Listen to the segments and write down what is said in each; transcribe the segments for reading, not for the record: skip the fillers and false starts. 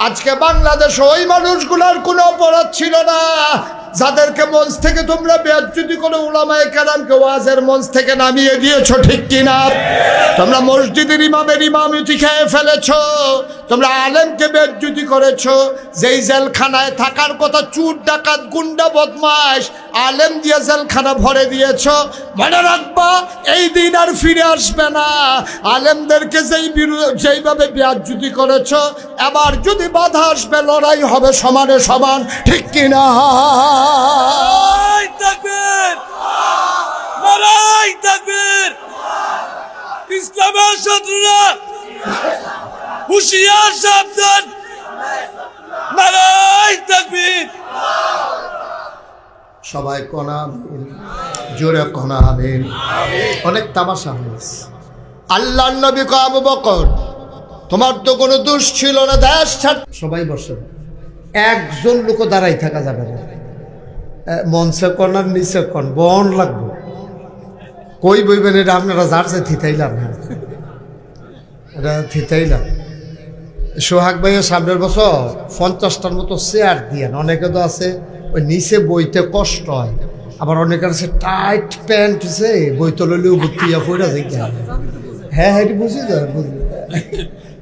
আজকে বাংলাদেশে ওই মানুষগুলোর কোনো অপরাধ ছিল না যাদেরকে মঞ্চ থেকে তোমরা বেয়াজ্জতি করে উলামায়ে কেরামকে ওয়াজের মঞ্চ থেকে নামিয়ে দিয়েছো, ঠিক কিনা? তোমরা মসজিদের ইমামের ইমামতি খেয়ে ফেলেছো, তোমরা আলেমকে বেয়াজ্জতি করেছো। যেই জেলখানায় থাকার কথা চুর ডাকাত গুন্ডা বদমাশ, আলেম দিয়ে জেলখানা ভরে দিয়েছো। মনে রাখবা এই দিন আর ফিরে আসবে না। আলেমদেরকে যেইভাবে বেয়াজ্জতি করেছো, এবার যদি বাধা আসবে লড়াই হবে সমানে সমান, ঠিক কিনা? ইসলামের শত্রুরা হুঁশিয়ার, সাবধান। নারায়ে তাকবীর। সবাই কোনা আমিন, জোরে কোনা আমিন। অনেক তামাশা হয়েছে। আল্লাহর নবী কয় আবু বকর তোমার তো কোনো দোষ ছিল না, দেশ ছাড়। সবাই বসে, একজন লোক দাঁড়াই থাকা যাবে না। মঞ্চে কোন আর নিচে কোন বন লাগবে। কই বইবেন এটা আপনারা যারছে থিতাইলাম, এটা থিতাইলাম। সোহাগ ভাইয়ের সামনের বছর 50টার মতো চেয়ার দিয়েন। অনেকে তো আছে ওই নিচে বইতে কষ্ট হয়, আবার অনেকের আছে টাইট প্যান্ট আছে, বই তো লইলেও ভর্তিয়া পড়া যায়। হ্যাঁ হ্যাঁ বুঝি তো, বুঝলি।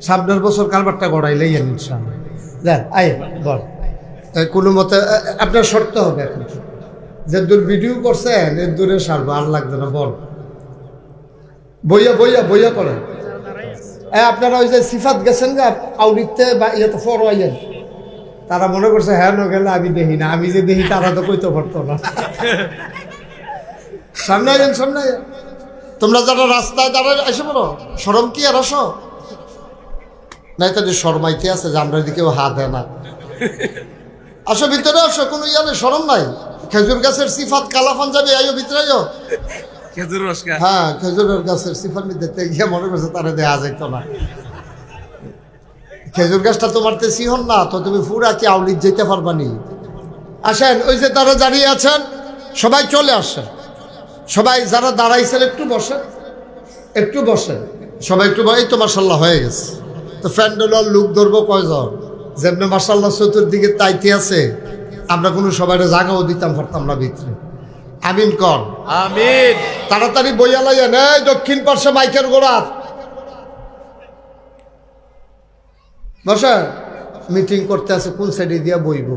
সামনের বছর কারবারটা গড়াইলে ইনশাআল্লাহ দেন। আয় বল কোনো মতে আপনার শর্ত হবে এখন, যে দূর ভিডিও করছেন এর দূরে সারবো, আর লাগবে না। বল বইয়া বইয়া বইয়া করেন। আপনারা ওই যে সিফাত গেছেন গা আউলিতে বা ইয়েতে ফর আইয়েন, তারা মনে করছে হ্যাঁ ন গেলে আমি দেখি না, আমি যে দেখি তারা তো কইতে পারতো না। সামনে আইয়েন, সামনে আইয়েন। তোমরা যারা রাস্তায় দাঁড়ায় এসে বলো শরম কি আর আসো নাই, তাদের শরমাইতে আছে যে আমরা দিকেও হাত দেয় না। আসো ভিতরে আসো, কোনো ইয়া নেই, শরম নাই। খেজুর গাছের সিফাত কালাফান যাবে, আইও ভিতরে আইও। হ্যাঁ খেজুরের গাছের সিফাত দেখতে গিয়ে মনে করছে তারা দেয়া যাইতো না। খেজুর গাছটা তোমার তে সিহন না তো, তুমি পুরা কি আউলিদ যেতে পারবা নি? আসেন, ওই যে তারা দাঁড়িয়ে আছেন সবাই চলে আসেন। সবাই যারা দাঁড়াইছেন একটু বসেন, একটু বসেন সবাই, একটু এই তো মাশাল্লাহ হয়ে গেছে। তো ফ্যান্ডেলার লুক ধরবো কয়জন? যেমনি মাশাল্লাহ চতুর্দিকে তাইতে আছে, আমরা কোনো সবাই জায়গাও দিতাম পারতাম না ভিতরে। আমিন কর, আমিন। তাড়াতাড়ি বইয়া লাইয়েন। এই দক্ষিণ পার্শ্বে মাইকের গোড়াত বসে মিটিং করতে আছে, কোন সাইডে দিয়া বইব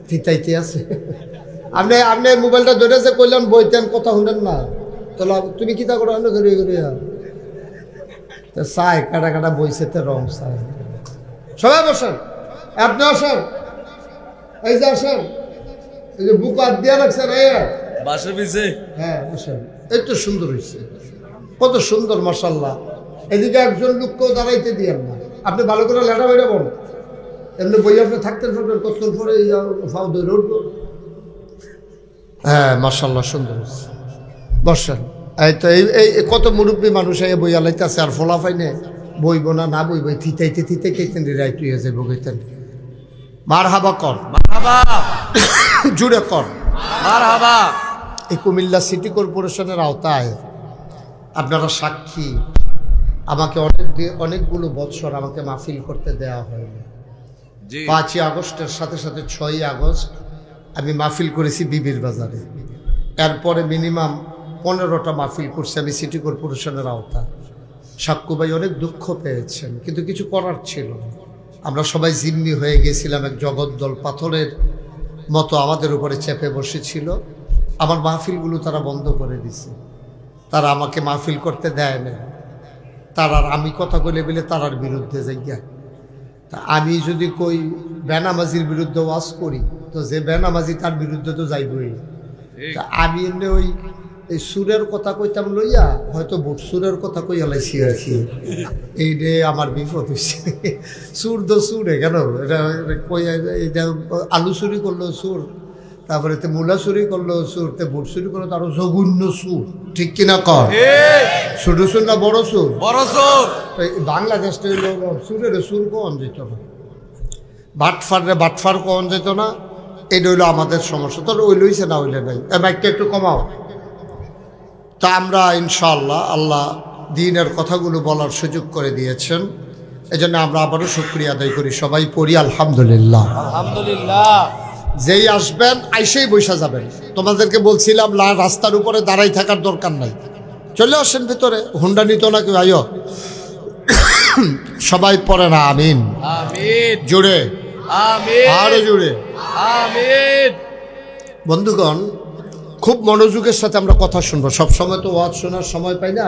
থিতাইতে আছে। আপনি আপনি মোবাইলটা ধরেছে কইলেন বইতেন, কথা শুনেন না। তাহলে তুমি কিতা করো ঘুরিয়ে ঘুরিয়ে চাই কাটা কাটা বইছে তো রং চাই। সবাই বসেন, আপনি আসেন, এই যে আসেন, এই যে বুক হাত দিয়া রাখছেন বাসা পিছে। হ্যাঁ বসেন, এই তো সুন্দর হয়েছে, কত সুন্দর মাশাআল্লাহ। এদিকে একজন লোককেও দাঁড়াইতে দিয়েন না, আপনি ভালো করে লেটা বেড়ে বলো। এমনি বই আপনি থাকতেন পারবেন, কতক্ষণ পরে ফাও ধরে উঠবো। হ্যাঁ মাশাআল্লাহ সুন্দর হয়েছে, বসেন। এই তো এই কত মুরব্বী মানুষ এই বই আলাইতে আছে, আর ফলা পাইনে বইব না, না বইব, থিতাইতে থিতাইতেন রাইট হয়ে যাবো গেতেন। মারহাবা কর, মারহাবা জুড়ে কর মারহাবা। এই কুমিল্লা সিটি কর্পোরেশনের আওতায় আপনারা সাক্ষী, আমাকে অনেকগুলো বৎসর আমাকে মাহফিল করতে দেওয়া হয়নি। 5ই আগস্টের সাথে সাথে 6ই আগস্ট আমি মাহফিল করেছি বিবির বাজারে। এরপরে মিনিমাম 15টা মাহফিল করছি আমি সিটি কর্পোরেশনের আওতায়। সাক্কু ভাই অনেক দুঃখ পেয়েছেন, কিন্তু কিছু করার ছিল না। আমরা সবাই জিম্মি হয়ে গেছিলাম, এক জগদ্দল পাথরের মতো আমাদের উপরে চেপে বসেছিল। আমার মাহফিলগুলো তারা বন্ধ করে দিছে, তারা আমাকে মাহফিল করতে দেয় না। তারার আমি কথা বলে বলে তারার বিরুদ্ধে যাইয়া, তা আমি যদি কই বেনামাজির বিরুদ্ধে ওয়াজ করি, তো যে বেনামাজি তার বিরুদ্ধে তো যাইবই। তা আমি এমনি ওই এই সুরের কথা কইতাম লইয়া হয়তো বুট সুরের কথা কইয়া লাইছি আর কি। এই রে আমার বিপদ হয়েছে। সুর তো সুরে কেন এটা কইয়া, এটা আলু চুরি করলো সুর, তারপরে মূলা চুরি করলো সুর, বুট চুরি করলো তারও জঘন্য সুর, ঠিক কিনা কর? ছোট সুর না বড় সুর? বড় সুর। বাংলাদেশটা হইল সুরের সুর কন যেত না, বাটফারে বাটফার কন যেত না। এটা হইলো আমাদের সমস্যা। তোর ওই লইছে না হইলে নাই, বাইকটা একটু কমাও। তা আমরা ইনশাআল্লাহ আল্লাহ দ্বীনের কথাগুলো বলার সুযোগ করে দিয়েছেন। এজন্য আমরা আবারও শুকরিয়া আদায় করি, সবাই পড়ি আলহামদুলিল্লাহ। আলহামদুলিল্লাহ। যেই আসবেন আইসেই বৈশা যাবেন। তোমাদেরকে বলছিলাম রাস্তার উপরে দাঁড়াই থাকার দরকার নাই, চলে আসেন ভিতরে। হুন্ডা নিত না কেউ, আইও। সবাই পড়ে না আমিন। আমিন। জোরে আমিন। আরো জোরে আমিন। বন্ধুগণ, খুব মনোযোগের সাথে আমরা কথা শুনবো। সবসময় তো ওয়াজ শোনার সময় পাই না।